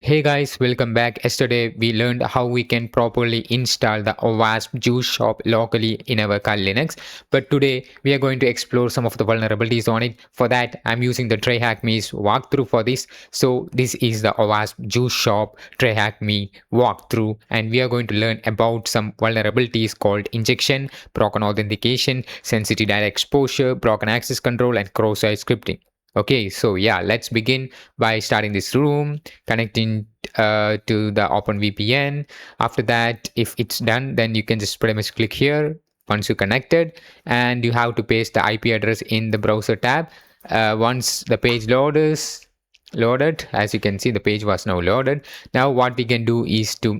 Hey guys, welcome back. Yesterday we learned how we can properly install the OWASP Juice Shop locally in our Kali Linux. But today we are going to explore some of the vulnerabilities on it. For that, I'm using the TryHackMe's walkthrough for this. So this is the OWASP Juice Shop TryHackMe walkthrough, and we are going to learn about some vulnerabilities called injection, broken authentication, sensitive data exposure, broken access control, and cross-site scripting. Okay, so yeah, let's begin by starting this room, connecting to the OpenVPN. After that, if it's done, then you can just pretty much click here once you connected, and you have to paste the IP address in the browser tab. Once the page loaded, as you can see, the page was now loaded. Now what we can do is to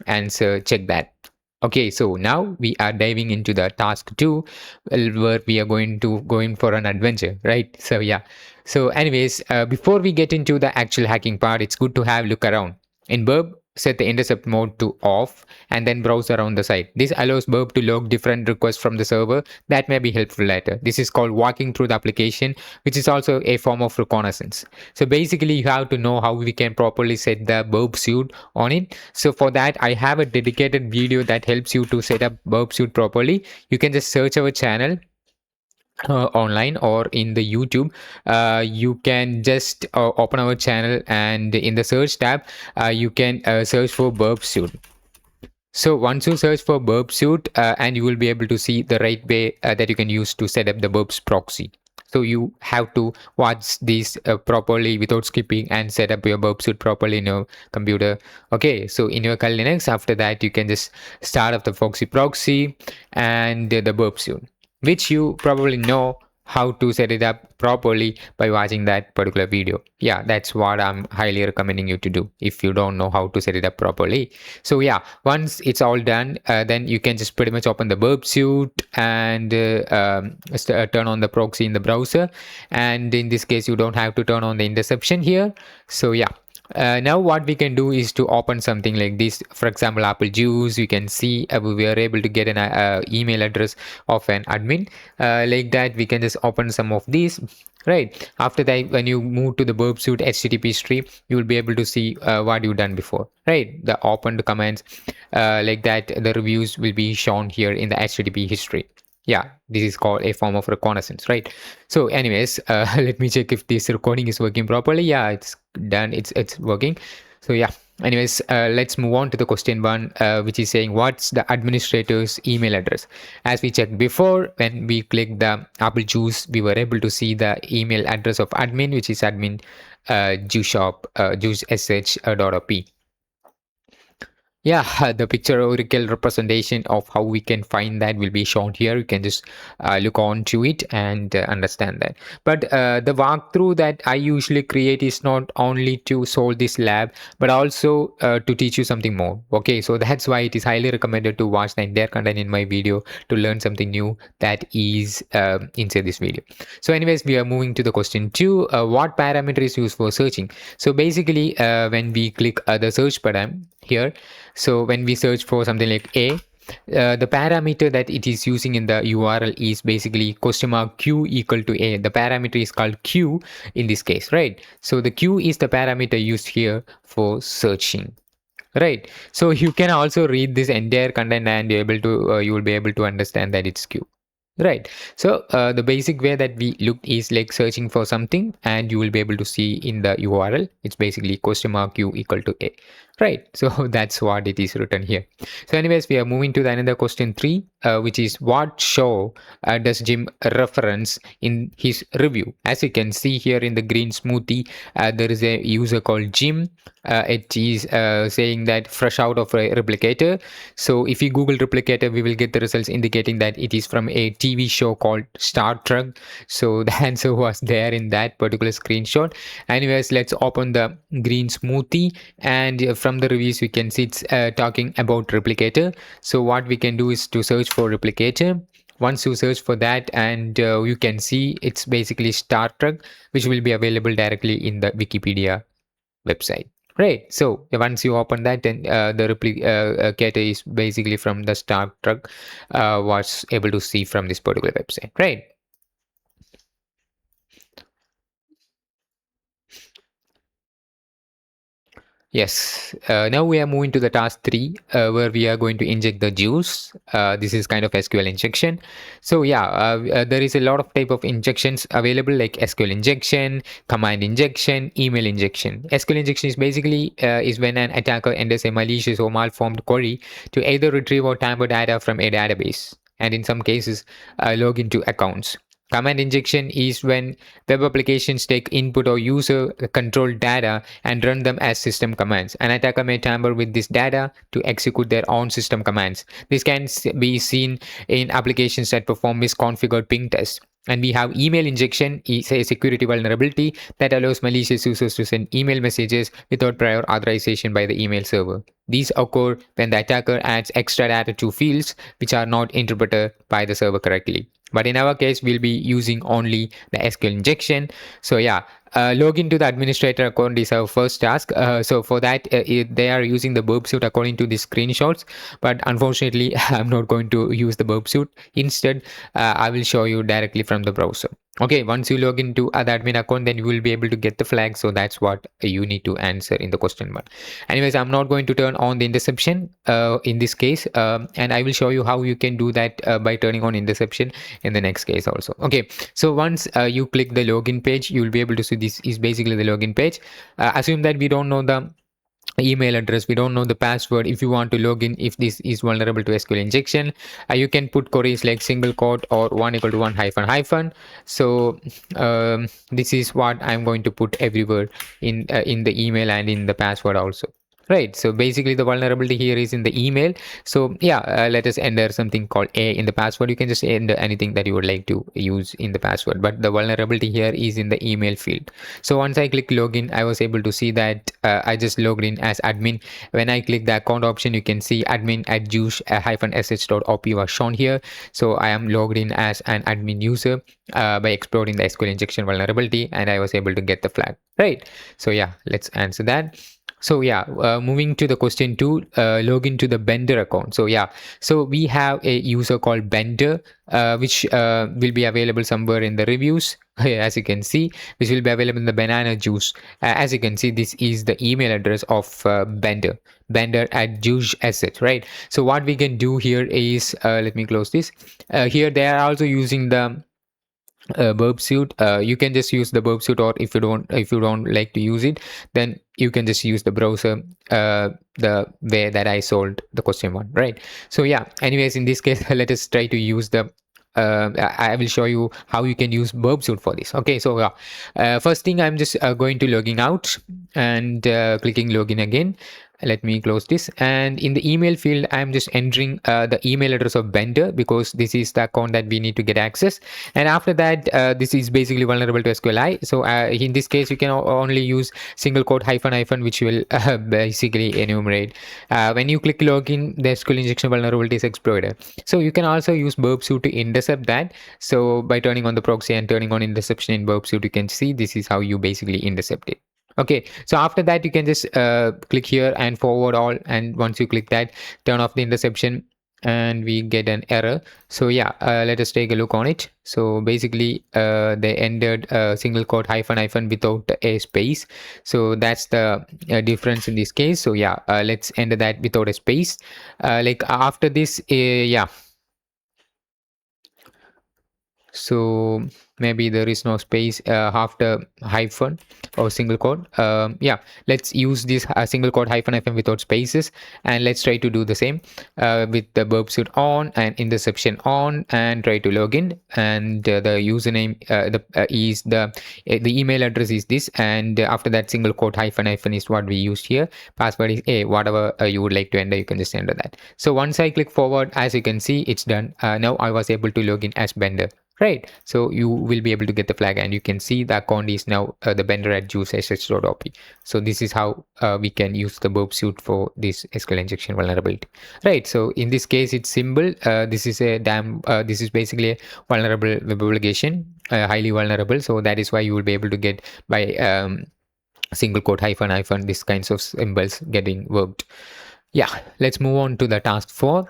answer check that. Okay, so now we are diving into the task 2, where we are going to go in for an adventure, right? So yeah, so anyways, before we get into the actual hacking part, it's good to have a look around. In Burp, set the intercept mode to off and then browse around the site. This allows Burp to log different requests from the server that may be helpful later. This is called walking through the application, which is also a form of reconnaissance. So basically, you have to know how we can properly set the Burp suite on it. So for that, I have a dedicated video that helps you to set up Burp suite properly. You can just search our channel online or in the YouTube. You can just open our channel, and in the search tab you can search for burp suite. So once you search for burp suite, and you will be able to see the right way that you can use to set up the burps proxy. So you have to watch this properly without skipping and set up your burp suite properly in your computer. Okay, so in your Kali Linux, after that you can just start up the Foxy proxy and the burp suite, which you probably know how to set it up properly by watching that particular video. Yeah, that's what I'm highly recommending you to do if you don't know how to set it up properly. So yeah, once it's all done, then you can just pretty much open the burp suite and turn on the proxy in the browser. And in this case, you don't have to turn on the interception here. So yeah, now what we can do is to open something like this. For example, Apple Juice. You can see we are able to get an email address of an admin. Like that, we can just open some of these. Right. After that, when you move to the burp suite HTTP stream, you will be able to see what you've done before. Right. The opened commands, like that, the reviews will be shown here in the HTTP history. Yeah, this is called a form of reconnaissance, right? So anyways, let me check if this recording is working properly. Yeah, it's done. It's working. So yeah, anyways, let's move on to the question 1, which is saying what's the administrator's email address. As we checked before, when we click the Apple Juice, we were able to see the email address of admin, which is admin juice shop juice.sh.op. Yeah, the pictorial representation of how we can find that will be shown here. You can just look on to it and understand that. But the walkthrough that I usually create is not only to solve this lab, but also to teach you something more. Okay, so that's why it is highly recommended to watch the entire content in my video to learn something new that is inside this video. So anyways, we are moving to the question 2. What parameter is used for searching? So basically, when we click the search button here, so when we search for something like the parameter that it is using in the URL is basically $q equal to a. The parameter is called q in this case, right? So the q is the parameter used here for searching, right? So you can also read this entire content and you're able to you will be able to understand that it's q. Right. So the basic way that we looked is like searching for something, and you will be able to see in the URL. It's basically q equal to a. Right. So that's what it is written here. So anyways, we are moving to the another question 3, which is what show does Jim reference in his review? As you can see here in the green smoothie, there is a user called Jim. It is saying that fresh out of a replicator. So if you Google replicator, we will get the results indicating that it is from a TV show called Star Trek. So the answer was there in that particular screenshot. Anyways, let's open the green smoothie, and from the reviews we can see it's talking about replicator. So what we can do is to search for replicator. Once you search for that, and you can see it's basically Star Trek, which will be available directly in the Wikipedia website. Right. So once you open that, then the replicator is basically from the Star Trek, was able to see from this particular website. Right. Yes. Now we are moving to the task 3, where we are going to inject the juice. This is kind of SQL injection. So yeah, there is a lot of type of injections available, like SQL injection, command injection, email injection. SQL injection is basically is when an attacker enters a malicious or malformed query to either retrieve or tamper data from a database, and in some cases, log into accounts. Command injection is when web applications take input or user controlled data and run them as system commands. An attacker may tamper with this data to execute their own system commands. This can be seen in applications that perform misconfigured ping tests. And we have email injection, is a security vulnerability that allows malicious users to send email messages without prior authorization by the email server. These occur when the attacker adds extra data to fields which are not interpreted by the server correctly. But in our case, we'll be using only the SQL injection. So yeah, log into the administrator account is our first task. So for that, they are using the burp suit according to the screenshots. But unfortunately, I'm not going to use the burp suit. Instead, I will show you directly from the browser. Okay, once you log into the admin account, then you will be able to get the flag. So that's what you need to answer in the question mark. Anyways, I'm not going to turn on the interception in this case, and I will show you how you can do that by turning on interception in the next case also. Okay, so once you click the login page, you will be able to see this is basically the login page. Assume that we don't know the email address, we don't know the password. If you want to log in, if this is vulnerable to SQL injection, you can put queries like single quote or 1 equal to 1 hyphen hyphen. So this is what I'm going to put everywhere in the email and in the password also. Right, so basically the vulnerability here is in the email. So yeah, let us enter something called a in the password. You can just enter anything that you would like to use in the password, but the vulnerability here is in the email field. So once I click login, I was able to see that I just logged in as admin. When I click the account option, you can see admin at juice-sh.op was shown here. So I am logged in as an admin user by exploring the SQL injection vulnerability, and I was able to get the flag. Right, so yeah, let's answer that. So yeah, moving to the question 2, log into the Bender account. So yeah, so we have a user called Bender, which will be available somewhere in the reviews, as you can see, which will be available in the banana juice. As you can see, this is the email address of Bender at juice asset, right? So what we can do here is, let me close this. Here they are also using the burp suit. You can just use the burp suit, or if you don't like to use it, then you can just use the browser, the way that I sold the question one, right? So yeah, anyways, in this case, let us try to use the I will show you how you can use burp suit for this. Okay, so first thing, I'm just going to logging out and clicking login again. Let me close this, and in the email field, I'm just entering the email address of Bender, because this is the account that we need to get access. And after that, this is basically vulnerable to SQLi. So in this case, you can only use single quote hyphen hyphen, which will basically enumerate. When you click login, the SQL injection vulnerability is exploited. So you can also use burp suit to intercept that. So by turning on the proxy and turning on interception in burp suit, you can see this is how you basically intercept it. Okay, so after that, you can just click here and forward all, and once you click that, turn off the interception, and we get an error. So yeah, let us take a look on it. So basically they entered a single quote hyphen hyphen without a space. So that's the difference in this case. So yeah, let's enter that without a space. Like after this, yeah, so maybe there is no space after hyphen or single quote. Yeah, let's use this single quote hyphen hyphen without spaces, and let's try to do the same with the burp suit on and interception on, and try to log in. And the username is the email address is this, and after that, single quote hyphen hyphen is what we used here. Password is a whatever you would like to enter, you can just enter that. So once I click forward, as you can see, it's done. Now I was able to log in as Bender. Right, so you will be able to get the flag, and you can see the account is now the Bender at juice.sh.op. So this is how we can use the burp suit for this SQL injection vulnerability. Right, so in this case, it's simple. This is this is basically a vulnerable web application, highly vulnerable. So that is why you will be able to get by single quote hyphen hyphen these kinds of symbols getting worked. Yeah, let's move on to the task 4.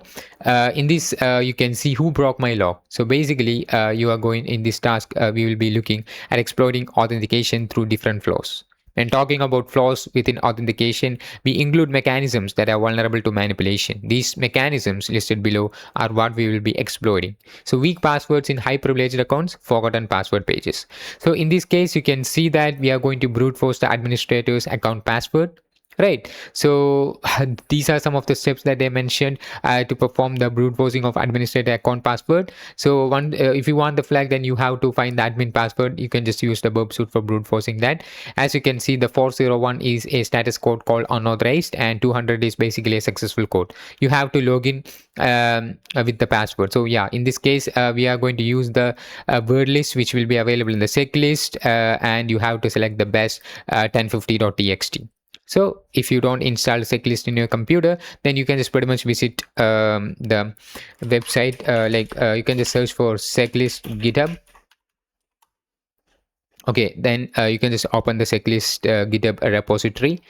In this, you can see who broke my law. So basically, you are going in this task, we will be looking at exploring authentication through different flows. And talking about flaws within authentication, we include mechanisms that are vulnerable to manipulation. These mechanisms listed below are what we will be exploiting. So weak passwords in high privileged accounts, forgotten password pages. So in this case, you can see that we are going to brute force the administrator's account password. Right. So these are some of the steps that they mentioned to perform the brute forcing of administrator account password. So if you want the flag, then you have to find the admin password. You can just use the burp suit for brute forcing that. As you can see, the 401 is a status code called unauthorized, and 200 is basically a successful code. You have to log in with the password. So yeah, in this case, we are going to use the word list, which will be available in the sec list, and you have to select the best 1050.txt. So if you don't install checklist in your computer, then you can just pretty much visit the website. You can just search for checklist GitHub. Okay, then you can just open the checklist GitHub repository.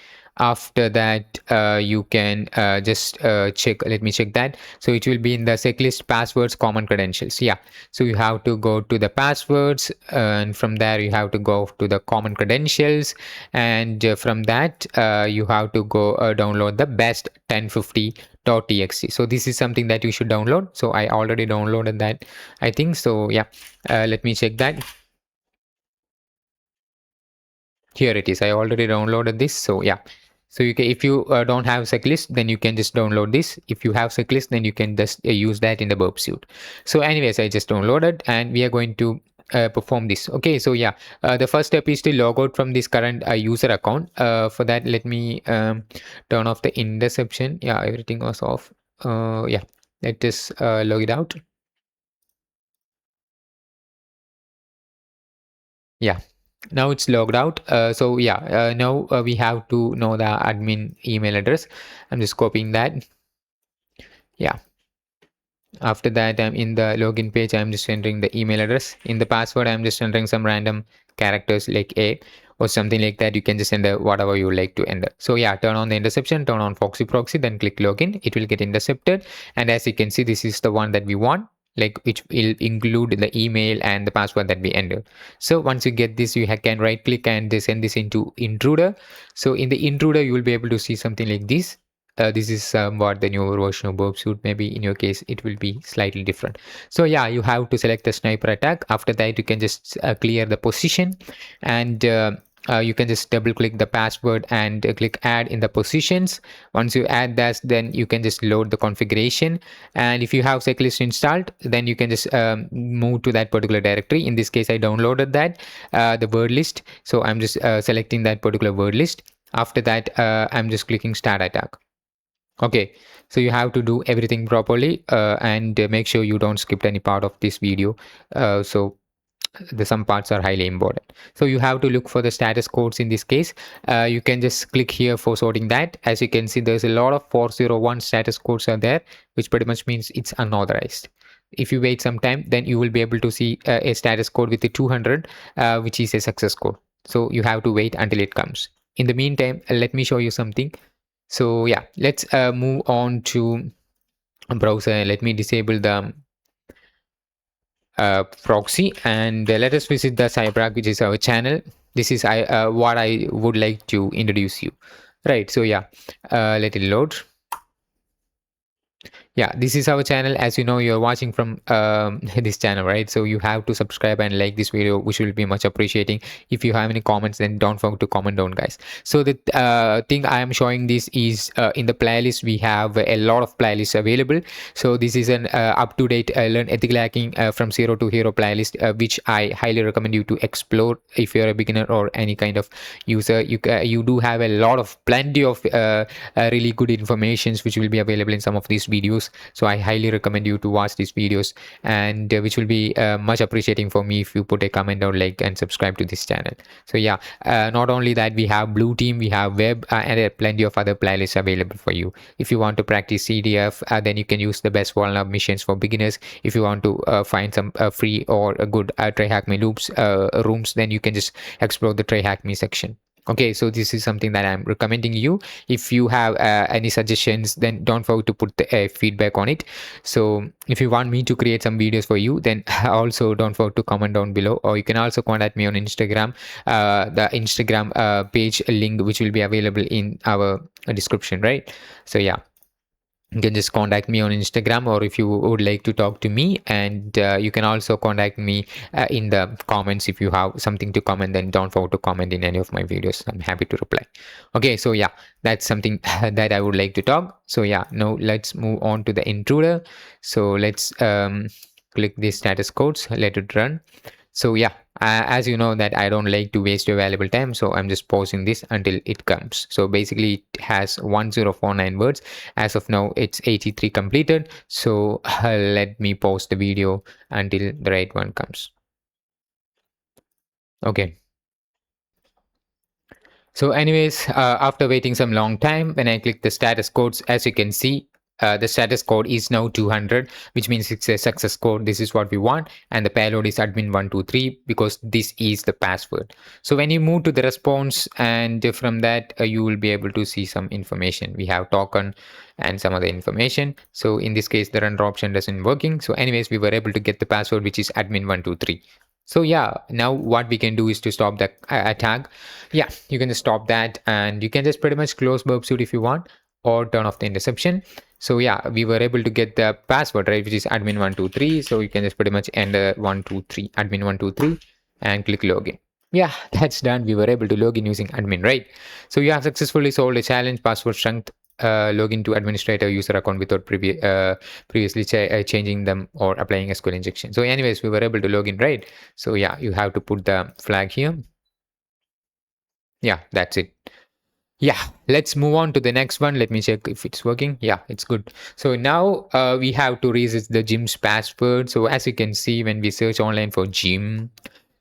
After that, you can just check. Let me check that. So it will be in the checklist passwords, common credentials. Yeah. So you have to go to the passwords, and from there you have to go to the common credentials, and from that you have to go download the best 1050.txt. So this is something that you should download. So I already downloaded that, I think. So yeah, let me check that. Here it is. I already downloaded this. So yeah, so you can, if you don't have checklist, then you can just download this. If you have checklist, then you can just use that in the burp suite. So anyways, I just downloaded, and we are going to perform this. Okay, so yeah, the first step is to log out from this current user account. For that, let me turn off the interception. Yeah, everything was off. Yeah, let us log it out. Yeah, now it's logged out. So yeah, now we have to know the admin email address. I'm just copying that. Yeah, after that, I'm in the login page. I'm just entering the email address. In the password, I'm just entering some random characters like a or something like that. You can just enter whatever you like to enter. So yeah, turn on the interception, turn on Foxy Proxy, then click login. It will get intercepted, and as you can see, this is the one that we want, like which will include the email and the password that we entered. So once you get this, you can right click and send this into intruder. So in the intruder, you will be able to see something like this. This is what the newer version of burp suit. Maybe in your case it will be slightly different. So yeah, you have to select the sniper attack. After that, you can just clear the position, and you can just double click the password and click add in the positions. Once you add that, then you can just load the configuration, and if you have checklist installed, then you can just move to that particular directory. In this case, I downloaded that the word list, so I'm just selecting that particular word list. After that, I'm just clicking start attack. Okay, so you have to do everything properly, and make sure you don't skip any part of this video. So some parts are highly important. So you have to look for the status codes. In this case, you can just click here for sorting that. As you can see, there's a lot of 401 status codes are there, which pretty much means it's unauthorized. If you wait some time, then you will be able to see a status code with the 200, which is a success code. So you have to wait until it comes. In the meantime, let me show you something. So yeah, let's move on to browser. Let me disable the proxy, and let us visit the CyberArk, which is our channel. This is what I would like to introduce you. Right, so yeah, let it load. Yeah, this is our channel. As you know, you're watching from this channel, right? So you have to subscribe and like this video, which will be much appreciating. If you have any comments, then don't forget to comment down, guys. So the thing I am showing this is in the playlist. We have a lot of playlists available. So this is an up-to-date learn ethical hacking from zero to hero playlist, which I highly recommend you to explore if you're a beginner or any kind of user. You do have a lot of plenty of really good informations which will be available in some of these videos. So I highly recommend you to watch these videos, and which will be much appreciating for me if you put a comment or like and subscribe to this channel. So yeah, not only that, we have blue team, we have web, and plenty of other playlists available for you. If you want to practice CDF, then you can use the best vulnerable missions for beginners. If you want to find some free or a good TryHackMe loops rooms, then you can just explore the TryHackMe section. Okay, so this is something that I'm recommending you. If you have any suggestions, then don't forget to put the feedback on it. So if you want me to create some videos for you, then also don't forget to comment down below, or you can also contact me on Instagram. The Instagram page link, which will be available in our description, right? So yeah, you can just contact me on Instagram, or if you would like to talk to me, and you can also contact me in the comments. If you have something to comment, then don't forget to comment in any of my videos. I'm happy to reply. Okay, so yeah, that's something that I would like to talk. So yeah, now let's move on to the intruder. So let's click the status codes, let it run. So yeah, as you know that I don't like to waste your valuable time, so I'm just pausing this until it comes. So basically it has 1049 words. As of now it's 83 completed, so let me pause the video until the right one comes. Okay, so anyways, after waiting some long time, when I click the status codes, as you can see, the status code is now 200, which means it's a success code. This is what we want. And the payload is admin123 because this is the password. So when you move to the response, and from that, you will be able to see some information. We have token and some other information. So in this case, the render option doesn't working. So anyways, we were able to get the password, which is admin123. So yeah, now what we can do is to stop the attack. Yeah, you can just stop that, and you can just pretty much close burp suite if you want, or turn off the interception. So yeah, we were able to get the password, right, which is admin123. So you can just pretty much enter 123 admin123 and click login. Yeah, that's done. We were able to log in using admin, right? So you have successfully solved a challenge password strength. Login to administrator user account without previously changing them or applying SQL injection. So anyways, we were able to log in, right? So yeah, you have to put the flag here. Yeah, that's it. Yeah, let's move on to the next one. Let me check if it's working. Yeah, it's good. So now we have to reset the gym's password. So as you can see, when we search online for gym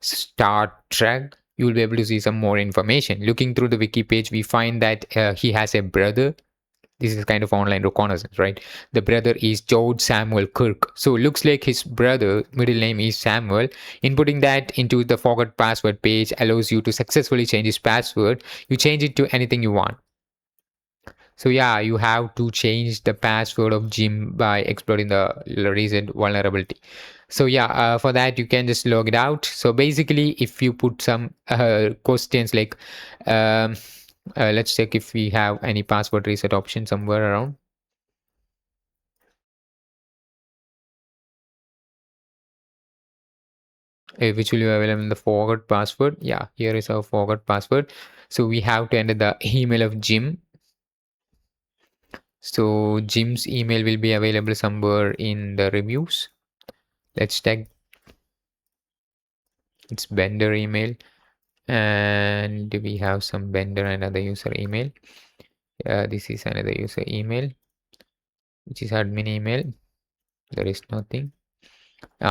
Star Trek, you will be able to see some more information. Looking through the wiki page, we find that he has a brother. This is kind of online reconnaissance, right? The brother is George Samuel Kirk. So it looks like his brother middle name is Samuel. Inputting that into the forgot password page allows you to successfully change his password. You change it to anything you want. So yeah, you have to change the password of gym by exploring the recent vulnerability. So yeah, for that you can just log it out. So basically, if you put some questions like um, let's check if we have any password reset option somewhere around. Which will be available in the forgot password. Yeah, here is our forgot password. So we have to enter the email of Jim. So Jim's email will be available somewhere in the reviews. Let's check its vendor email, and we have some vendor and other user email. This is another user email, which is admin email. There is nothing.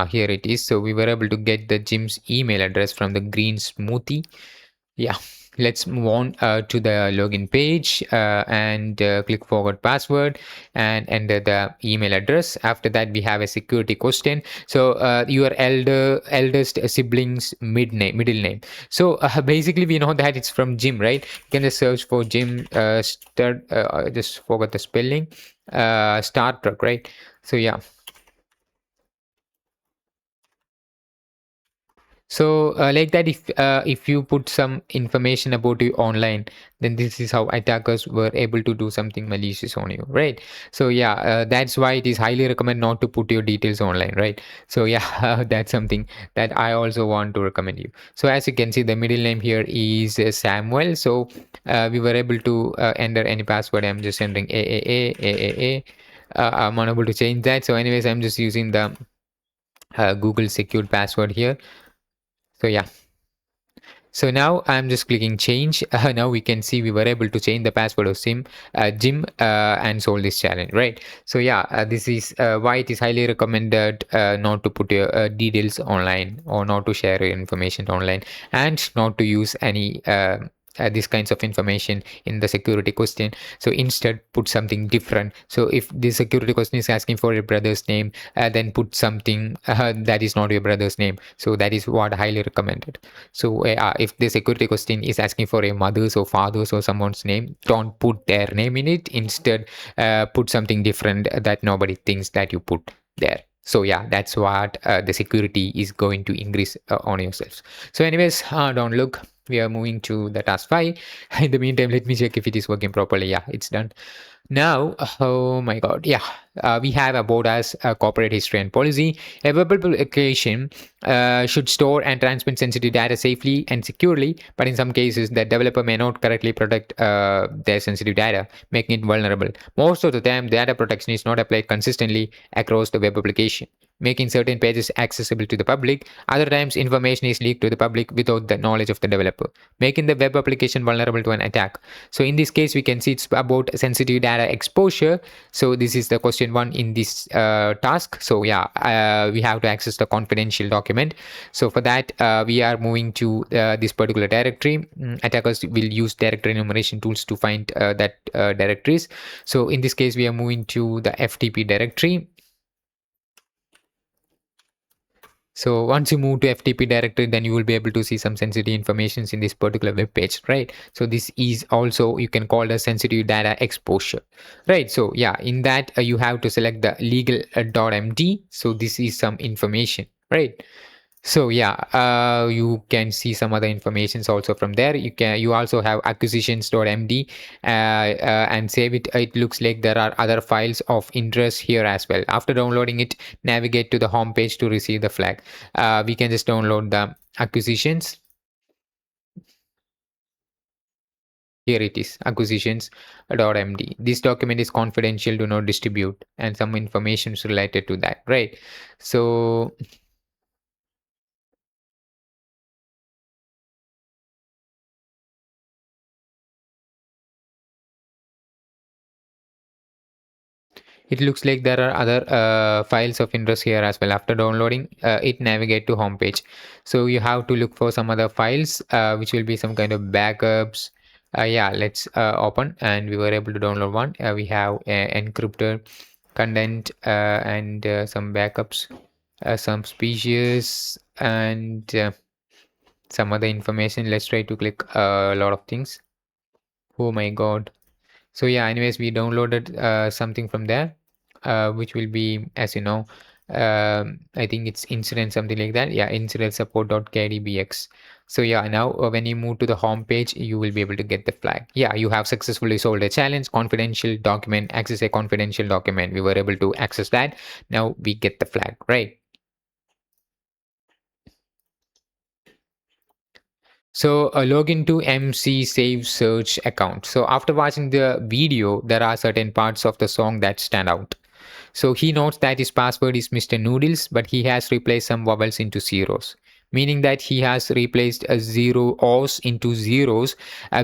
Here it is. So we were able to get the Jim's email address from the green smoothie. Yeah, let's move on to the login page and click forward password and enter the email address. After that, we have a security question. So your eldest sibling's middle name. So basically, we know that it's from Jim, right? You can just search for Jim. Just forgot the spelling. Star Trek, right? So yeah. So like that, if you put some information about you online, then this is how attackers were able to do something malicious on you, right? So yeah, that's why it is highly recommend not to put your details online, right? So yeah, that's something that I also want to recommend you. So as you can see, the middle name here is Samuel. So we were able to enter any password. I'm just entering AAA. I'm unable to change that. So anyways, I'm just using the Google secured password here. So yeah, so now I'm just clicking change. Now we can see we were able to change the password of Jim, and solve this challenge, right? So yeah, this is why it is highly recommended not to put your details online, or not to share your information online, and not to use any this kinds of information in the security question. So instead put something different. So if the security question is asking for your brother's name, then put something that is not your brother's name. So that is what I highly recommended. So if the security question is asking for a mother's or father's or someone's name, don't put their name in it. Instead put something different that nobody thinks that you put there. So yeah, that's what the security is going to increase on yourselves. So anyways, don't look, we are moving to the task 5. In the meantime, let me check if it is working properly. Yeah, it's done. Now, oh my god, yeah, we have about us corporate history and policy. A web application should store and transmit sensitive data safely and securely, but in some cases, the developer may not correctly protect their sensitive data, making it vulnerable. Most of the time, data protection is not applied consistently across the web application, making certain pages accessible to the public. Other times, information is leaked to the public without the knowledge of the developer, making the web application vulnerable to an attack. So in this case, we can see it's about sensitive data exposure. So this is the question 1 in this task. So yeah, we have to access the confidential document. So for that, we are moving to this particular directory. Attackers will use directory enumeration tools to find that directories. So in this case, we are moving to the FTP directory. So once you move to FTP directory, then you will be able to see some sensitive informations in this particular web page, right? So this is also, you can call the sensitive data exposure, right? So yeah, in that you have to select the legal.md. So this is some information, right? So yeah, you can see some other informations also from there. You also have acquisitions.md and save it. It looks like there are other files of interest here as well. After downloading it, navigate to the home page to receive the flag. We can just download the acquisitions. Here it is, acquisitions.md. This document is confidential, do not distribute, and some information is related to that, right? So it looks like there are other files of interest here as well. After downloading it, navigate to homepage. So you have to look for some other files which will be some kind of backups. Yeah, let's open, and we were able to download one. We have encrypted content and some backups, some species, and some other information. Let's try to click a lot of things. Oh my god. So yeah, anyways, we downloaded something from there, which will be, as you know, I think it's incident, something like that. Yeah, incident support.kdbx. So yeah, now when you move to the home page, you will be able to get the flag. Yeah, you have successfully solved a challenge. Confidential document, access a confidential document. We were able to access that. Now we get the flag, right? So log into MC Save Search account. So after watching the video, there are certain parts of the song that stand out. So he notes that his password is Mr. Noodles, but he has replaced some vowels into zeros, meaning that he has replaced a zero O's into zeros.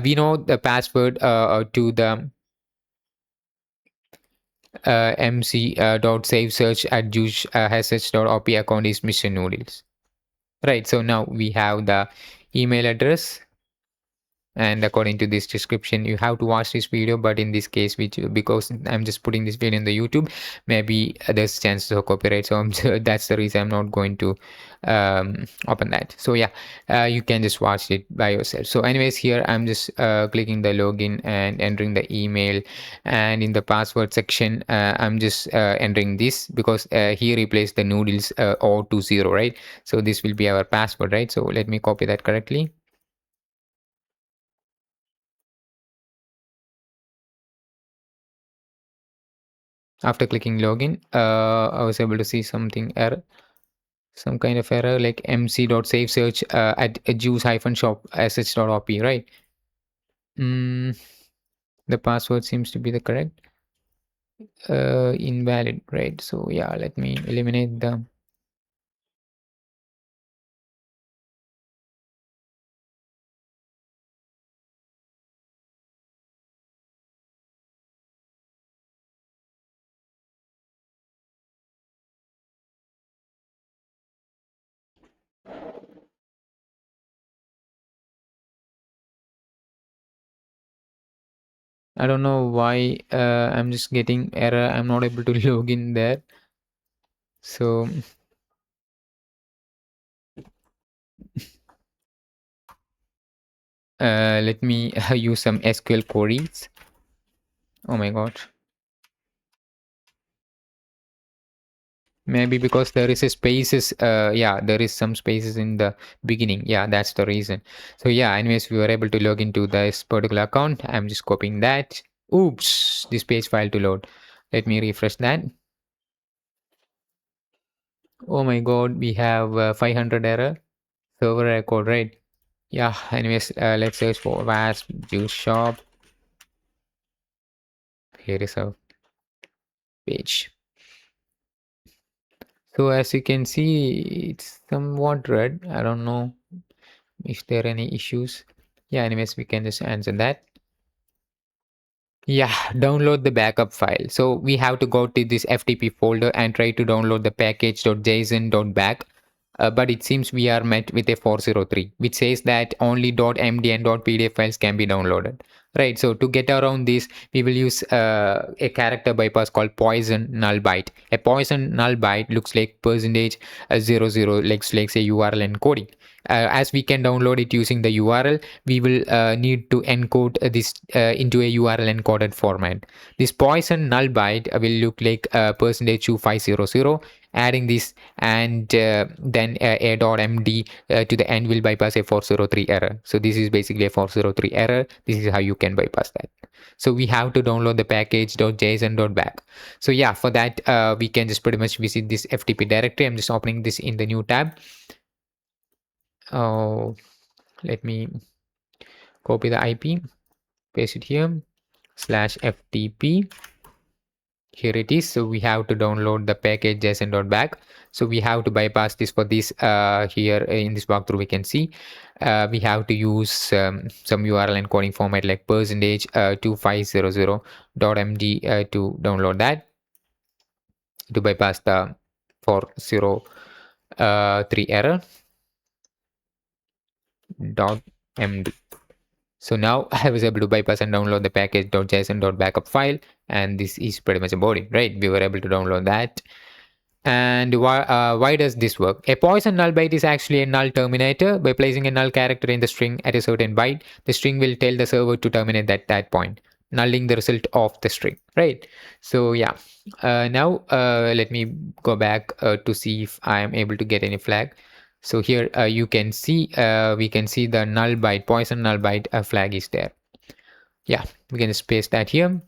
We know the password to the MC dot save search at juice op account is Mr. Noodles. Right. So now we have the email address, and according to this description, you have to watch this video, but in this case, which because I'm just putting this video in the YouTube, maybe there's chances of copyright, so that's the reason I'm not going to open that. So yeah, you can just watch it by yourself. So anyways, here I'm just clicking the login and entering the email, and in the password section I'm just entering this because he replaced the noodles O to 0, right? So this will be our password, right? So let me copy that correctly. After clicking login, I was able to see something error, some kind of error like mc.savesearch at juice-shop sh.op, right? Mm, the password seems to be the correct, invalid, right? So yeah, let me eliminate the I don't know why I'm just getting error. I'm not able to log in there. So let me use some SQL queries. Oh my god. Maybe because there is a spaces, yeah, there is some spaces in the beginning. Yeah, that's the reason. So yeah, anyways, we were able to log into this particular account. I'm just copying that. Oops, this page file to load. Let me refresh that. Oh my god, we have 500 error. Server record, right? Yeah, anyways, let's search for OWASP Juice Shop. Here is our page. So as you can see, it's somewhat red. I don't know if there are any issues. Yeah, anyways, we can just answer that. Yeah, download the backup file. So we have to go to this FTP folder and try to download the package.json.back. But it seems we are met with a 403, which says that only .md and .pdf files can be downloaded. Right. So to get around this, we will use a character bypass called poison null byte. A poison null byte looks like percentage 00, like say URL encoding. As we can download it using the URL, we will need to encode this into a URL encoded format. This poison null byte will look like percentage 2500. Adding this and then a.md to the end will bypass a 403 error. So this is basically a 403 error. This is how you can bypass that. So we have to download the package.json.back. So yeah, for that we can just pretty much visit this FTP directory. I'm just opening this in the new tab. Oh, let me copy the IP, paste it here, /ftp. Here it is. So we have to download the package json.back. So we have to bypass this for this here in this walkthrough. We can see we have to use some URL encoding format like percentage 2500.md to download that, to bypass the 403 error dot md. So now I was able to bypass and download the package.json.backup file, and this is pretty much about it, right? We were able to download that. And why does this work? A poison null byte is actually a null terminator. By placing a null character in the string at a certain byte, the string will tell the server to terminate at that point, nulling the result of the string, right? So yeah, now let me go back to see if I am able to get any flag. So here you can see we can see the null byte, poison null byte flag is there. Yeah, we can just paste that here,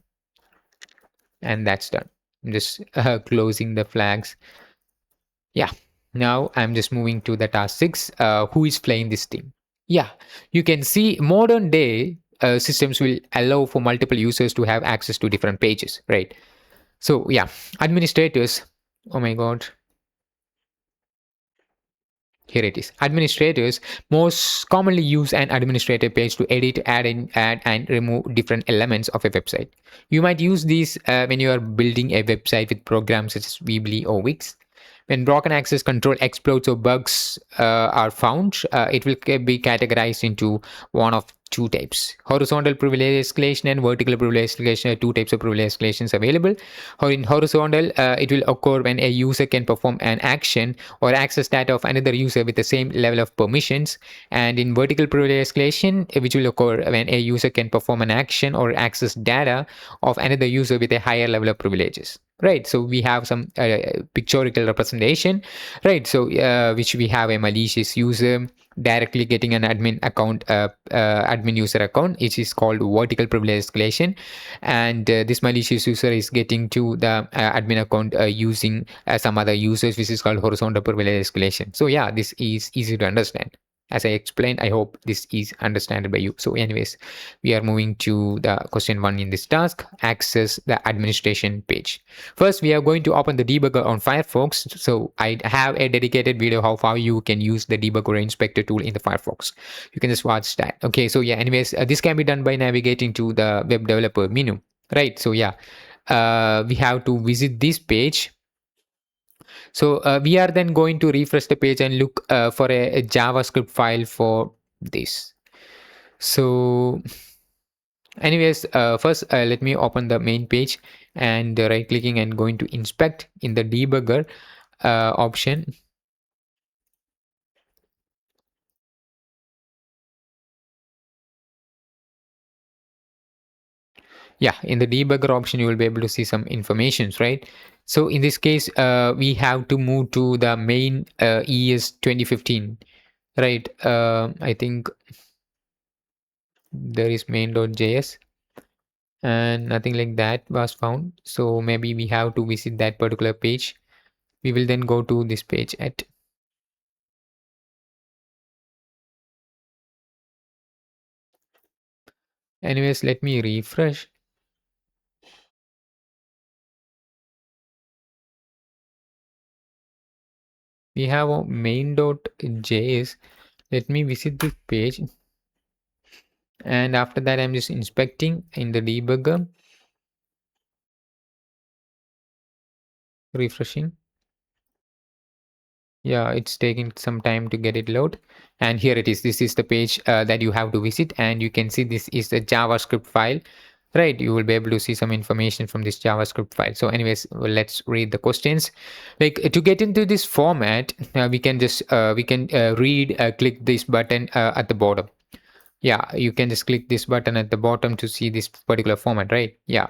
and that's done. I'm just closing the flags. Yeah, now I'm just moving to the task 6. Who is playing this thing? Yeah, you can see modern day systems will allow for multiple users to have access to different pages, right? So yeah, administrators. Oh my god, here it is. Administrators most commonly use an administrator page to edit, add and remove different elements of a website. You might use these when you are building a website with programs such as Weebly or Wix. When broken access control exploits or bugs are found, it will be categorized into one of two types. Horizontal privilege escalation and vertical privilege escalation are two types of privilege escalations available. In horizontal, it will occur when a user can perform an action or access data of another user with the same level of permissions. And in vertical privilege escalation, which will occur when a user can perform an action or access data of another user with a higher level of privileges. Right, so we have some pictorial representation, right? So which we have a malicious user directly getting an admin account, admin user account, which is called vertical privilege escalation, and this malicious user is getting to the admin account using some other users, which is called horizontal privilege escalation. So yeah, this is easy to understand. As I explained, I hope this is understood by you. So anyways, we are moving to the question 1 in this task: access the administration page. First, we are going to open the debugger on Firefox. So I have a dedicated video how far you can use the debugger inspector tool in the Firefox. You can just watch that. Okay, so yeah, anyways, this can be done by navigating to the web developer menu, right? So yeah, we have to visit this page. So we are then going to refresh the page and look for a JavaScript file for this. So Anyways, first let me open the main page and right clicking and going to inspect in the debugger option. Yeah, in the debugger option you will be able to see some informations, right? So in this case we have to move to the main ES 2015, right? I think there is main.js and nothing like that was found, so maybe we have to visit that particular page. We will then go to this page at. Anyways, let me refresh. We have a main.js. Let me visit this page, and after that I'm just inspecting in the debugger, refreshing. Yeah, it's taking some time to get it load, and here it is. This is the page that you have to visit, and you can see this is the JavaScript file, right? You will be able to see some information from this JavaScript file. So anyways, well, let's read the questions. Like to get into this format, we can just read click this button at the bottom. Yeah, you can just click this button at the bottom to see this particular format, right? Yeah,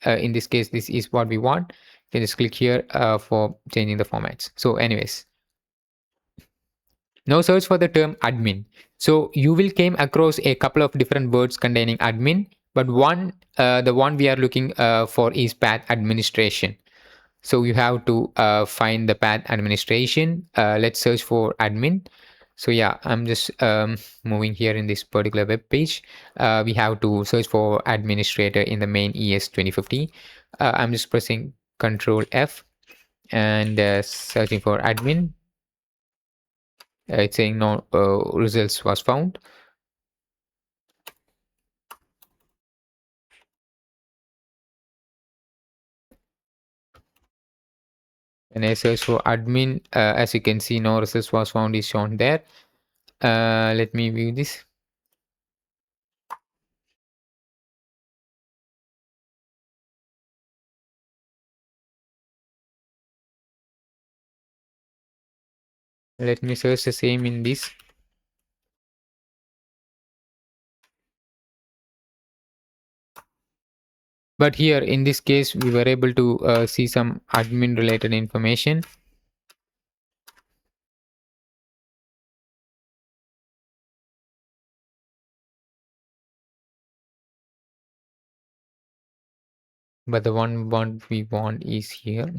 in this case this is what we want. You can just click here for changing the formats. So anyways, now search for the term admin. So you will came across a couple of different words containing admin, but the one we are looking for is path administration. So you have to find the path administration. Let's search for admin. So yeah, I'm just moving here in this particular web page. We have to search for administrator in the main ES 2050. I'm just pressing Control F and searching for admin. It's saying no results was found. And I search for admin, as you can see, no results was found is shown there. Let me view this. Let me search the same in this. But here in this case, we were able to see some admin related information. But the one we want is here.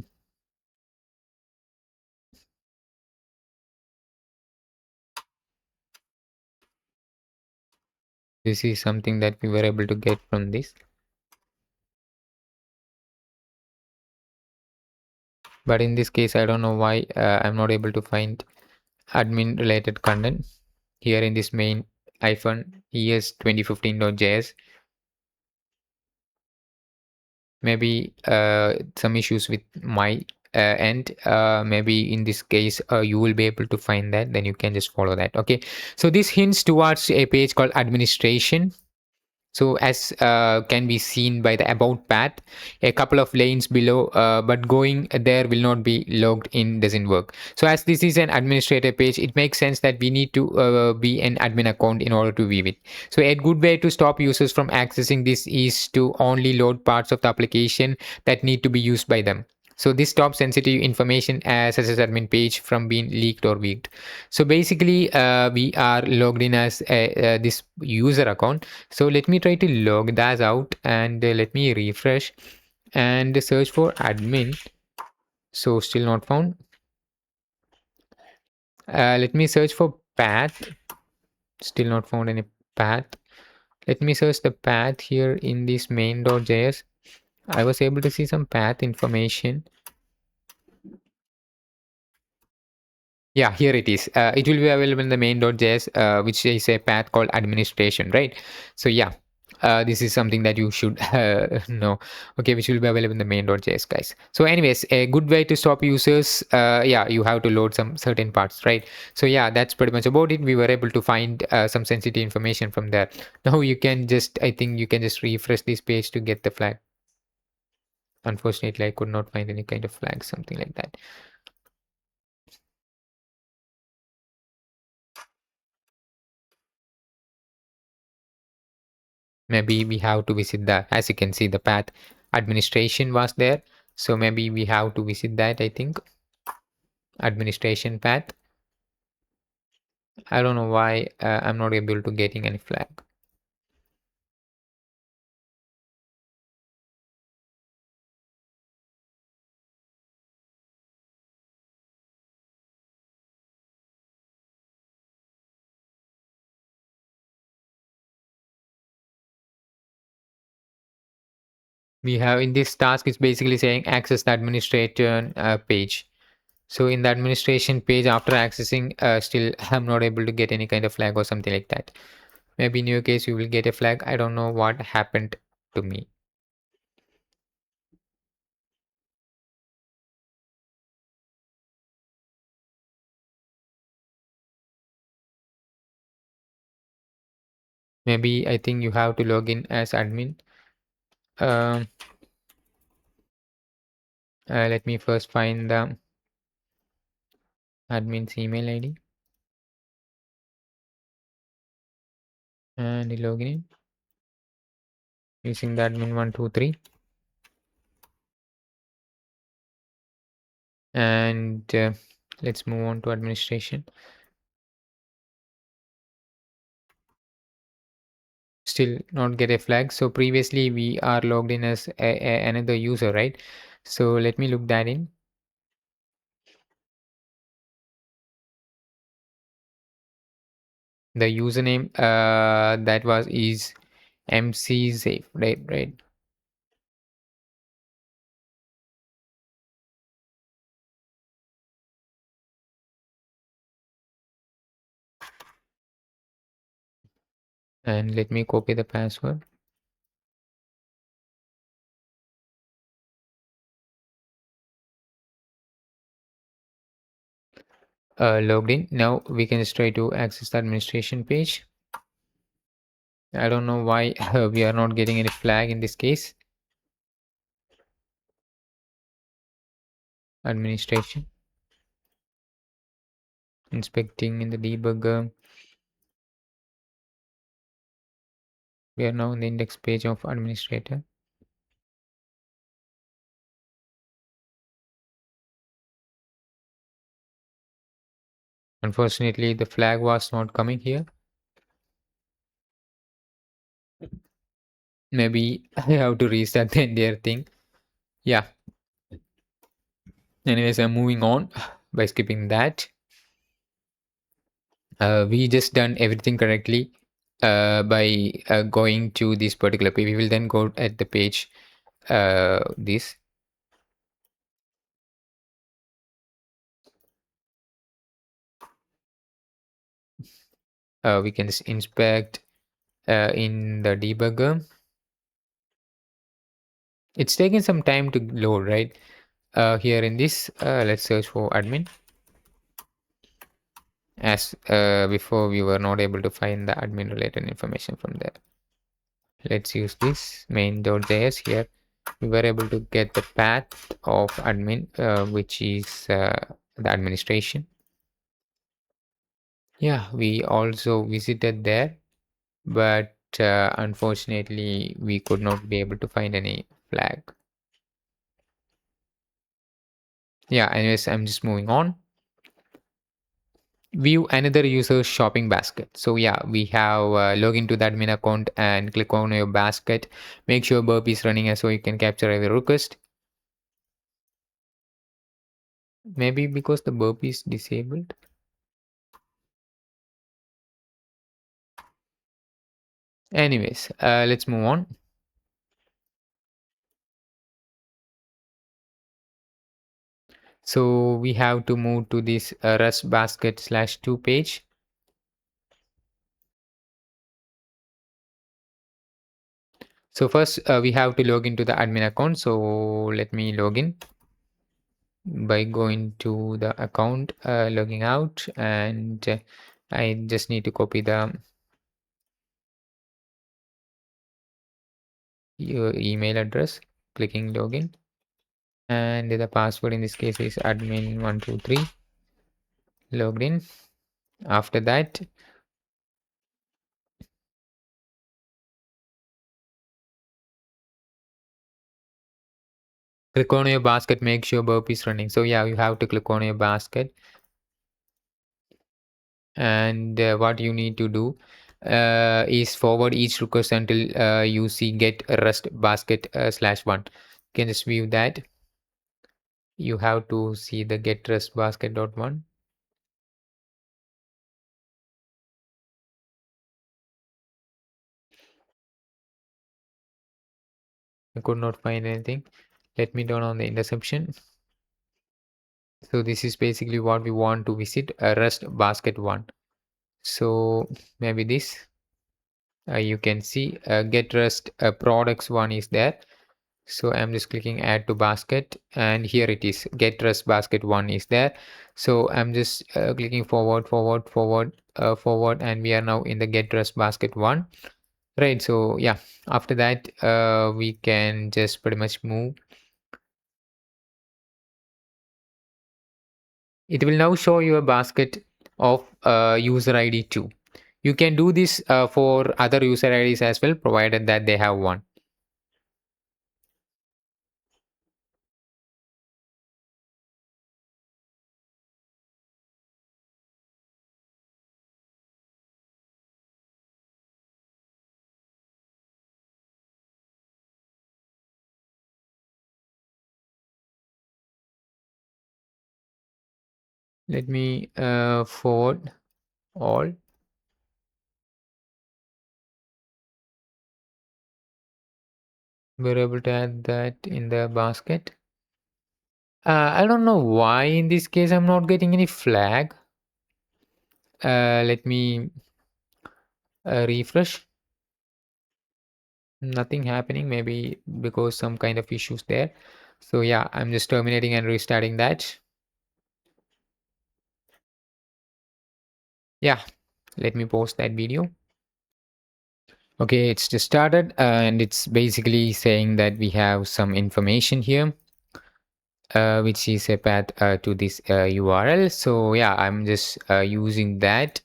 This is something that we were able to get from this. But in this case, I don't know why I'm not able to find admin related content here in this main iPhone ES 2015.js. Maybe some issues with my end. Maybe in this case you will be able to find that, then you can just follow that. Okay, so this hints towards a page called administration. So as can be seen by the about path, a couple of lanes below, but going there will not be logged in doesn't work. So as this is an administrator page, it makes sense that we need to be an admin account in order to view it. So a good way to stop users from accessing this is to only load parts of the application that need to be used by them. So this stops sensitive information such as admin page from being leaked or leaked. So basically we are logged in as this user account. So let me try to log that out and let me refresh and search for admin. So still not found. Let me search for path. Still not found any path. Let me search the path here in this main.js. I was able to see some path information. Yeah, here it is. It will be available in the main.js, which is a path called administration, right? So yeah, This is something that you should know. Okay, which will be available in the main.js, guys. So anyways, a good way to stop users, yeah, you have to load some certain parts, right? So yeah, that's pretty much about it. We were able to find some sensitive information from there. Now you can just, I think you can just refresh this page to get the flag. Unfortunately, I could not find any kind of flag, something like that. Maybe we have to visit the, as you can see, the path administration was there. So maybe we have to visit that, I think. Administration path. I don't know why I'm not able to getting any flag. We have in this task, it's basically saying access the administration page. So in the administration page, after accessing, still I'm not able to get any kind of flag or something like that. Maybe in your case, you will get a flag. I don't know what happened to me. Maybe I think you have to log in as admin. Um, Let me first find the admin's email ID and login in using the admin123. And let's move on to administration. Still not get a flag. So previously we are logged in as another user, right? So let me look that in. The username that was is MC safe, right. And let me copy the password. Logged in. Now we can just try to access the administration page. I don't know why we are not getting any flag in this case. Administration. Inspecting in the debugger. We are now in the index page of administrator. Unfortunately, the flag was not coming here. Maybe I have to restart the entire thing. Yeah. Anyways, I'm moving on by skipping that. We just done everything correctly by going to this particular page. We will then go at the page this. We can just inspect in the debugger. It's taking some time to load, right? Here in this, let's search for admin. As before, we were not able to find the admin related information from there. Let's use this main.js. Here we were able to get the path of admin, which is the administration. Yeah, we also visited there, but unfortunately we could not be able to find any flag. Yeah, anyways, I'm just moving on. View another user's shopping basket. So yeah, we have log into the admin account and click on your basket. Make sure burp is running so you can capture every request. Maybe because the burp is disabled. Anyways, let's move on. So we have to move to this Rust basket /2 page. So first we have to log into the admin account. So let me log in by going to the account, logging out, and I just need to copy the your email address, clicking login, and the password in this case is admin123. Logged in. After that, click on your basket, make sure burp is running. So yeah, you have to click on your basket, and what you need to do is forward each request until you see get rest basket /1. You can just view that. You have to see the get rest basket dot one. I could not find anything. Let me turn on the interception. So this is basically what we want to visit, a rest basket one. So maybe this, you can see get rest products one is there. So I'm just clicking add to basket, and here it is, get rest basket one is there. So I'm just clicking forward, forward, and we are now in the get rest basket one, right? So yeah, after that we can just pretty much move. It will now show you a basket of user ID 2. You can do this for other user IDs as well, provided that they have one. Let me forward all. We're able to add that in the basket. I don't know why in this case I'm not getting any flag. Let me refresh. Nothing happening, maybe because some kind of issues there. So yeah, I'm just terminating and restarting that. Yeah, let me post that video. Okay, it's just started and it's basically saying that we have some information here, which is a path to this URL. So yeah, I'm just using that,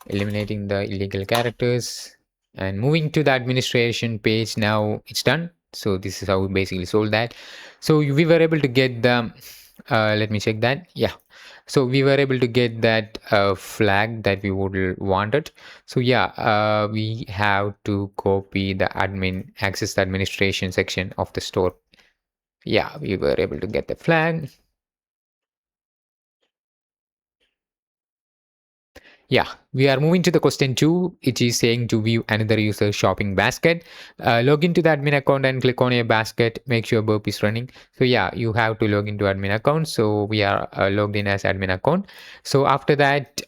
eliminating the illegal characters and moving to the administration page. Now it's done. So this is how we basically solved that. So we were able to get the, let me check that. Yeah. So we were able to get that flag that we would wanted. So yeah, we have to copy the admin, access the administration section of the store. Yeah, we were able to get the flag. Yeah, we are moving to the question 2. It is saying to view another user shopping basket. Log into the admin account and click on a basket. Make sure burp is running. So yeah, you have to log into admin account. So we are logged in as admin account. So after that,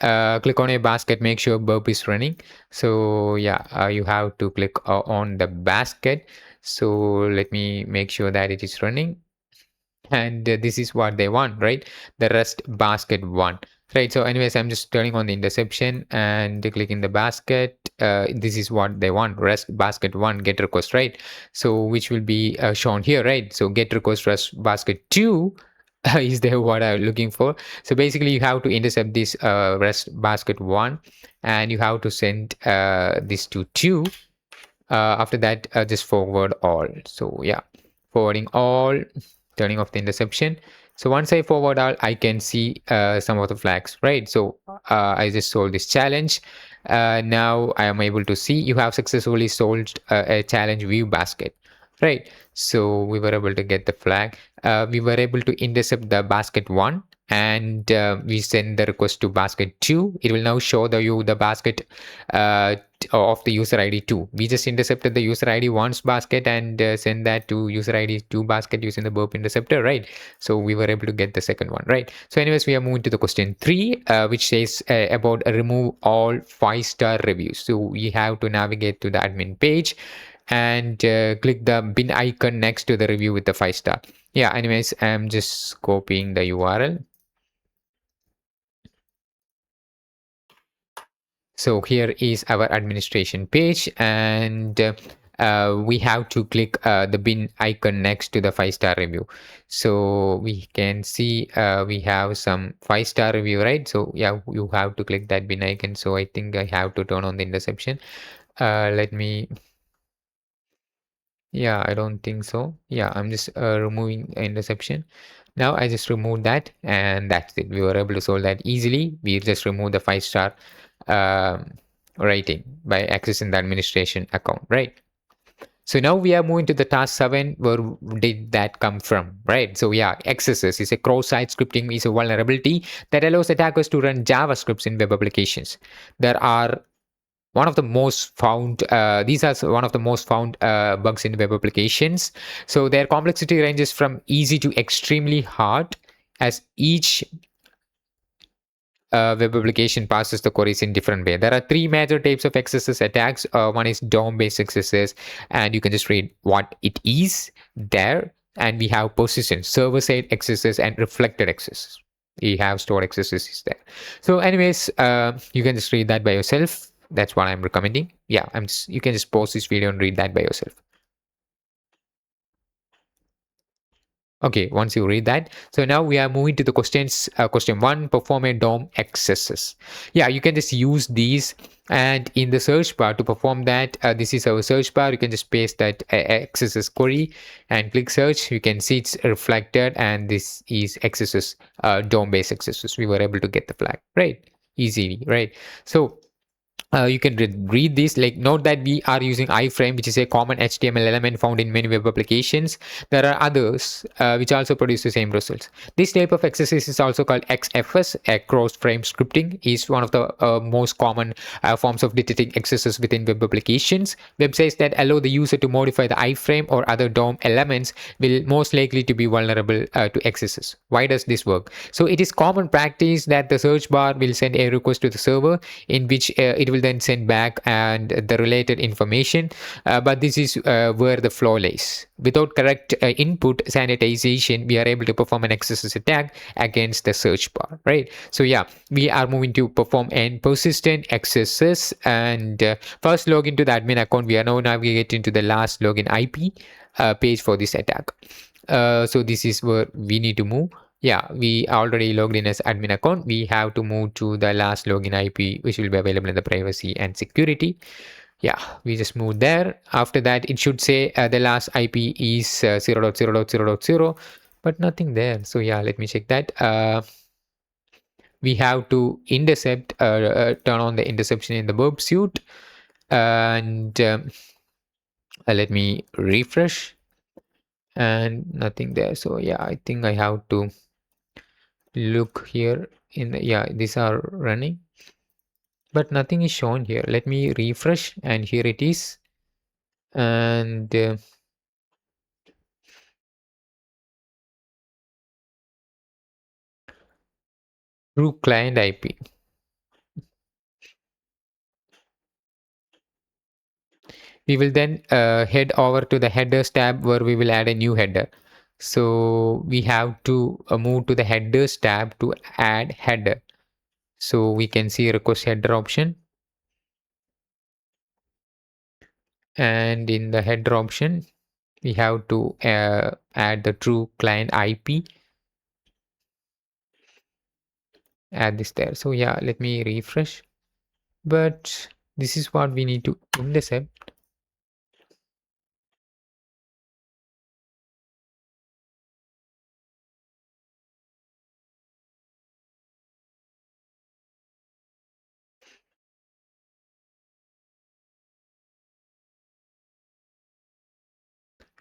click on a basket. Make sure burp is running. So yeah, you have to click on the basket. So let me make sure that it is running, and this is what they want, right? The rest basket one, right? So anyways, I'm just turning on the interception and clicking the basket. This is what they want, rest basket one get request, right? So which will be shown here, right? So get request rest basket two is there what I'm looking for. So basically you have to intercept this rest basket one, and you have to send this to two. After that, just forward all. So yeah, forwarding all, turning off the interception. So once I forward all, I can see some of the flags, right? So I just solved this challenge. Now I am able to see you have successfully solved a challenge view basket, right? So we were able to get the flag. We were able to intercept the basket one, and we send the request to basket 2. It will now show you the basket of the user ID 2. We just intercepted the user ID 1's basket and send that to user ID 2 basket using the burp interceptor, right? So we were able to get the second one, right? So anyways, we are moving to the question 3, which says about remove all 5-star reviews. So we have to navigate to the admin page, and click the bin icon next to the review with the 5 star. Yeah, anyways, I'm just copying the URL. So here is our administration page, and we have to click the bin icon next to the 5 star review. So we can see we have some 5 star review, right? So yeah, you have to click that bin icon. So I think I have to turn on the interception. Let me. Yeah, I don't think so. Yeah, I'm just removing interception. Now I just removed that, and that's it. We were able to solve that easily. We just removed the 5 star um rating by accessing the administration account, right? So now we are moving to the task 7. Where did that come from, right? So yeah, XSS is a cross-site scripting is a vulnerability that allows attackers to run JavaScripts in web applications. There are one of the most found these are one of the most found bugs in web applications. So their complexity ranges from easy to extremely hard, as each web application passes the queries in different way. There are three major types of XSS attacks. One is DOM-based XSS, and you can just read what it is there. And we have persistent server-side XSS and reflected XSS. We have stored XSS is there. So, anyways, you can just read that by yourself. That's what I'm recommending. Yeah, you can just pause this video and read that by yourself. Okay, once you read that, so now we are moving to the questions. Question 1: perform a DOM XSS. Yeah, you can just use these, and in the search bar to perform that, this is our search bar. You can just paste that XSS query and click search. You can see it's reflected, and this is XSS, DOM based XSS. We were able to get the flag, right? Easily, right? So you can read this. Like, note that we are using iframe, which is a common HTML element found in many web applications. There are others which also produce the same results. This type of exercise is also called XFS. Cross frame scripting is one of the most common forms of detecting excesses within web applications. Websites that allow the user to modify the iframe or other DOM elements will most likely to be vulnerable to excesses. Why does this work? So it is common practice that the search bar will send a request to the server, in which it will then send back and the related information. But this is where the flaw lies. Without correct input sanitization, we are able to perform an XSS attack against the search bar, right? So yeah, we are moving to perform an persistent XSS, and first log into the admin account. We are now navigating to the last login IP page for this attack. So this is where we need to move. Yeah, we already logged in as admin account. We have to move to the last login IP, which will be available in the privacy and security. Yeah, we just moved there. After that, it should say the last IP is 0.0.0.0, but nothing there. So yeah, let me check that. We have to intercept, turn on the interception in the verb suite, and let me refresh, and nothing there. So yeah, I think I have to look here in the, yeah, these are running, but nothing is shown here. Let me refresh, and here it is. And true client IP. We will then head over to the headers tab, where we will add a new header. So we have to move to the headers tab to add header. So we can see request header option, and in the header option we have to add the true client IP. Add this there. So yeah, let me refresh, but this is what we need to intercept.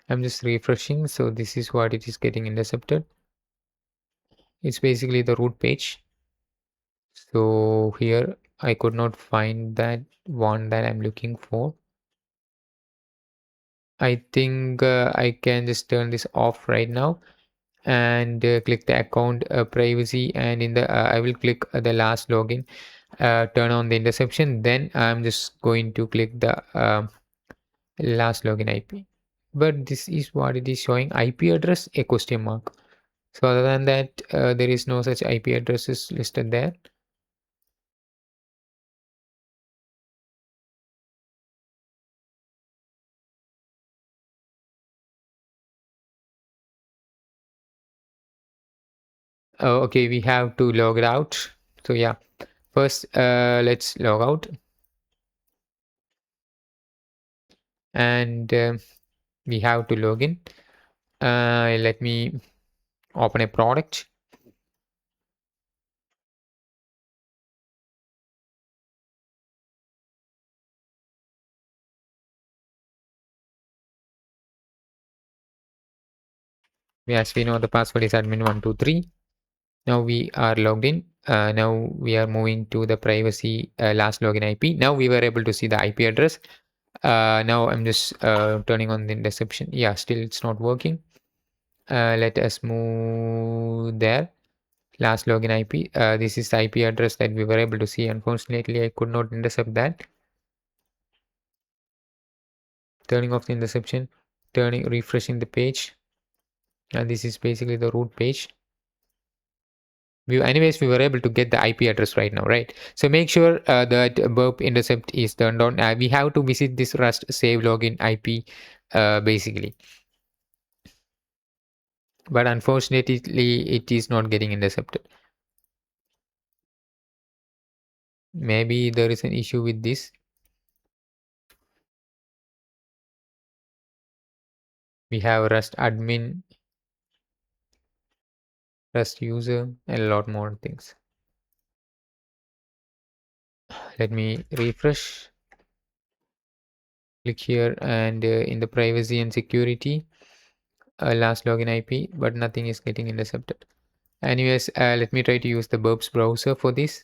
I'm just refreshing. So this is what it is getting intercepted. It's basically the root page. So here I could not find that one that I'm looking for. I think I can just turn this off right now, and click the account privacy, and in the I will click the last login, turn on the interception. Then I'm just going to click the last login IP. But this is what it is showing, IP address a question mark. So other than that, there is no such IP addresses listed there. Oh, okay, we have to log it out. So yeah, first let's log out, and we have to log in. Let me open a product. As we know, the password is admin123. Now we are logged in. Now we are moving to the privacy last login IP. Now we were able to see the IP address. Now I'm just turning on the interception. Yeah, still it's not working. Let us move there. Last login IP. This is the IP address that we were able to see. Unfortunately, I could not intercept that. Turning off the interception, refreshing the page. And this is basically the root page. Anyways, we were able to get the IP address right now, right? So make sure that burp intercept is turned on. We have to visit this Rust save login IP basically. But unfortunately, it is not getting intercepted. Maybe there is an issue with this. We have Rust admin, Rust user, and a lot more things. Let me refresh. Click here and in the privacy and security, last login IP, but nothing is getting intercepted. Anyways, let me try to use the burps browser for this.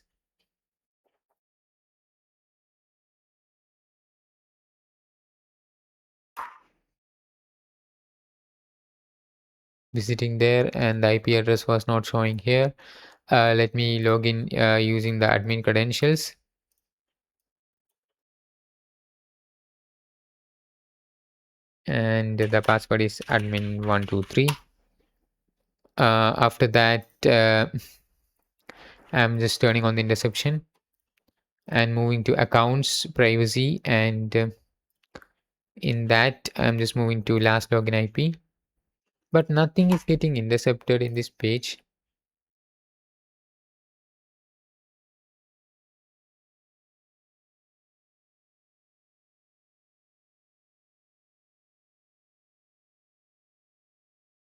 Visiting there, and the IP address was not showing here. Let me log in using the admin credentials. And the password is admin123. After that, I'm just turning on the interception and moving to accounts, privacy, and in that, I'm just moving to last login IP. But nothing is getting intercepted in this page.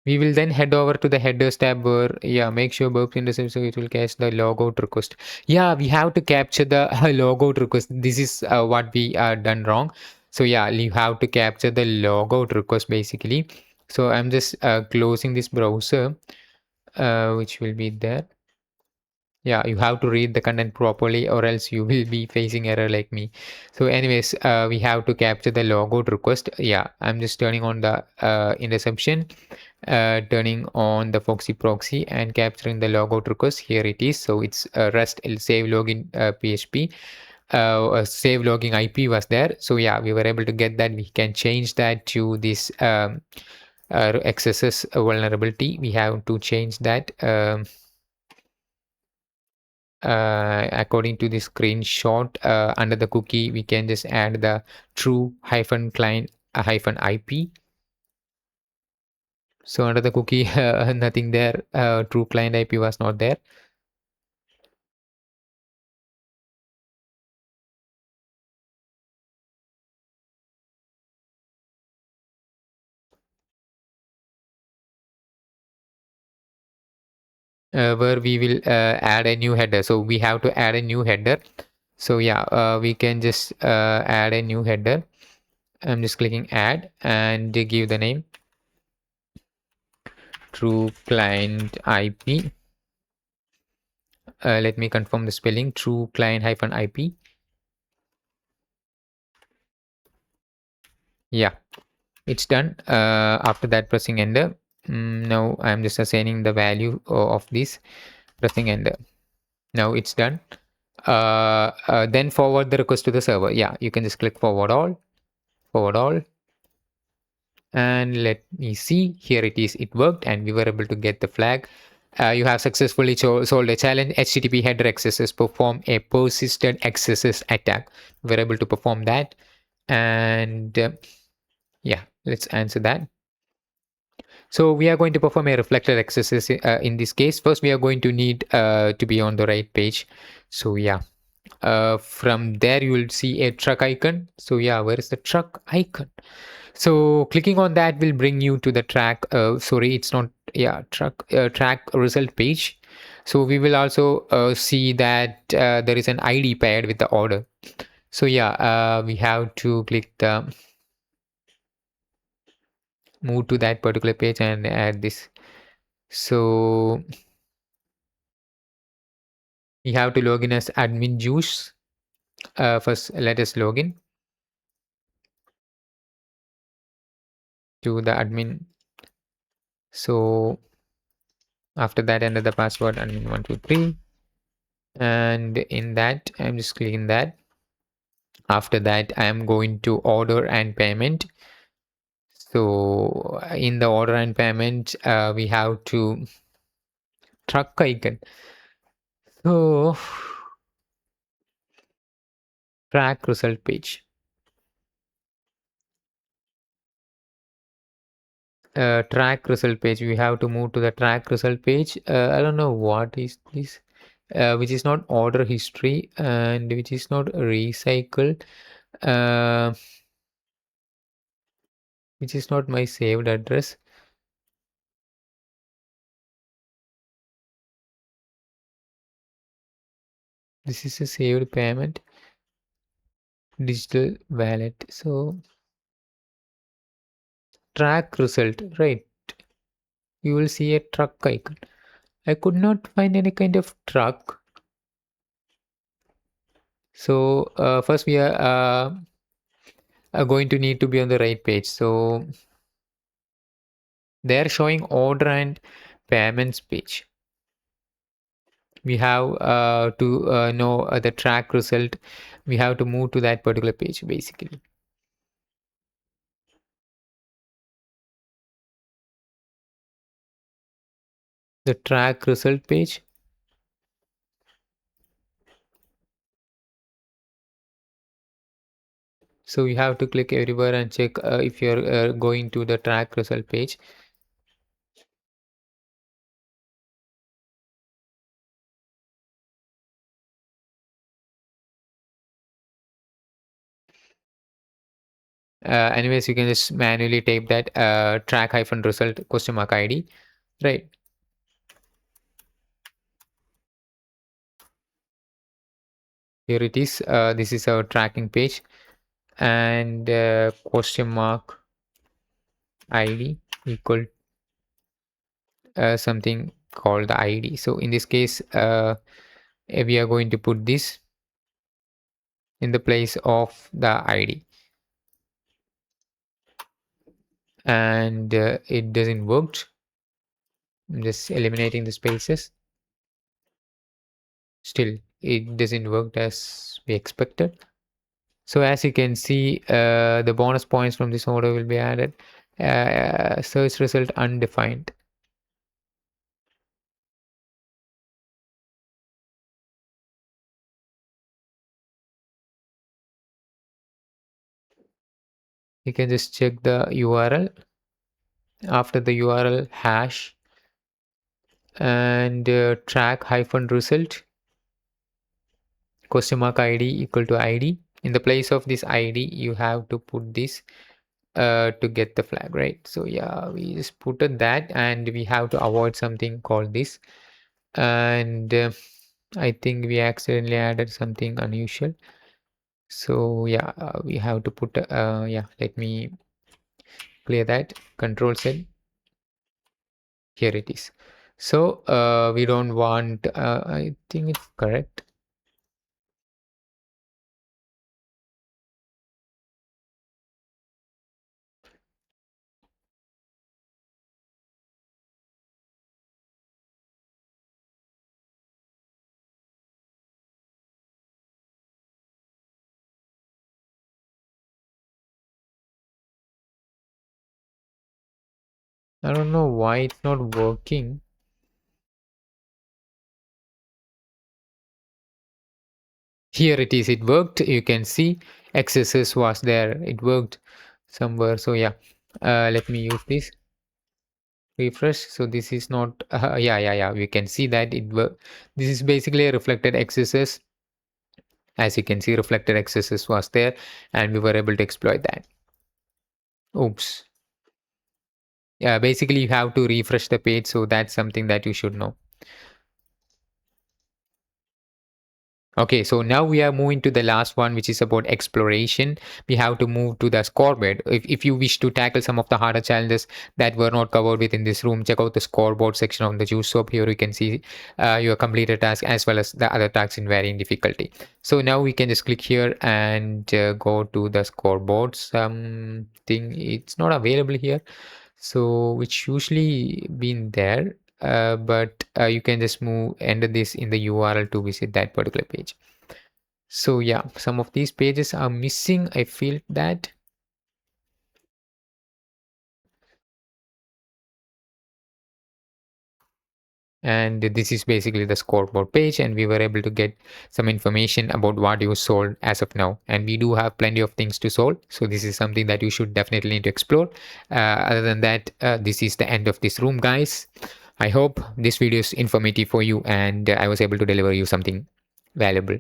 We will then head over to the headers tab where, yeah, make sure burps intercept so it will catch the logout request. Yeah, we have to capture the logout request. This is what we done wrong. So yeah, you have to capture the logout request basically. So I'm just closing this browser, which will be there. Yeah, you have to read the content properly or else you will be facing error like me. So anyways, we have to capture the logout request. Yeah, I'm just turning on the interception, turning on the Foxy proxy and capturing the logout request. Here it is. So it's Rust save login PHP. Save logging IP was there. So yeah, we were able to get that. We can change that to this XSS vulnerability. We have to change that. According to the screenshot, under the cookie we can just add the true hyphen client hyphen IP. So under the cookie nothing there, true client IP was not there. Where we will add a new header, so we have to add a new header. So yeah, we can just add a new header. I'm just clicking add and give the name true client IP. Let me confirm the spelling, true client hyphen IP. Yeah, it's done. After that, pressing enter. Now I'm just assigning the value of this, pressing enter. Now it's done. Then forward the request to the server. Yeah, you can just click forward all. forward all, and let me see. Here it is. It worked, and we were able to get the flag. You have successfully solved a challenge. HTTP header accesses perform a persistent accesses attack. We were able to perform that, and yeah, let's answer that. So we are going to perform a reflector exercise in this case. First, we are going to need to be on the right page. So yeah, from there you will see a truck icon. So yeah, where is the truck icon? So clicking on that will bring you to the track. Sorry, it's not, yeah, track result page. So we will also see that there is an ID paired with the order. So yeah, we have to click the move to that particular page and add this. So we have to log in as admin juice. First, let us log in to the admin. So after that, enter the password admin123, and in that, I'm just clicking that. After that, I am going to order and payment. So in the order and payment, we have to truck icon. So track result page. Track result page. We have to move to the track result page. I don't know what is this, which is not order history and which is not recycled, uh, which is not my saved address. This is a saved payment, digital wallet. So track result, right? You will see a truck icon. I could not find any kind of truck. So first we are going to need to be on the right page. So they are showing order and payments page. We have to know the track result. We have to move to that particular page basically. The track result page. So you have to click everywhere and check if you're going to the track result page. Anyways, you can just manually type that track hyphen result question mark ID, right? Here it is. This is our tracking page, and question mark ID equal something called the ID. So in this case, we are going to put this in the place of the ID, and it doesn't work. I'm just eliminating the spaces. Still, it doesn't work as we expected. So as you can see, the bonus points from this order will be added. Search result undefined. You can just check the URL. After the URL hash and track hyphen result question mark ID equal to ID. In the place of this ID, you have to put this to get the flag, right? So yeah, we just put it that, and we have to avoid something called this. And I think we accidentally added something unusual. So yeah, we have to put yeah, let me clear that. Control Z. Here it is. So we don't want, I think it's correct. I don't know why it's not working. Here it is, it worked. You can see XSS was there, it worked somewhere. So yeah, let me use this, refresh. So this is not yeah, we can see that it worked. This is basically a reflected XSS. As you can see, reflected XSS was there and we were able to exploit that. Oops. Yeah, basically you have to refresh the page, so that's something that you should know. Okay, so now we are moving to the last one, which is about exploration. We have to move to the scoreboard. If you wish to tackle some of the harder challenges that were not covered within this room, check out the scoreboard section on the Juice Shop. Here you can see your completed task as well as the other tasks in varying difficulty. So now we can just click here and go to the scoreboard. Something it's not available here, so which usually been there, but you can just move enter this in the URL to visit that particular page. So yeah, some of these pages are missing, I feel that. And this is basically the scoreboard page, and we were able to get some information about what you sold as of now, and we do have plenty of things to solve, so this is something that you should definitely need to explore. Other than that, this is the end of this room, guys. I hope this video is informative for you and I was able to deliver you something valuable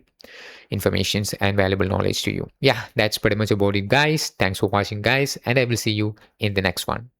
informations and valuable knowledge to you. Yeah, that's pretty much about it, guys. Thanks for watching, guys, and I will see you in the next one.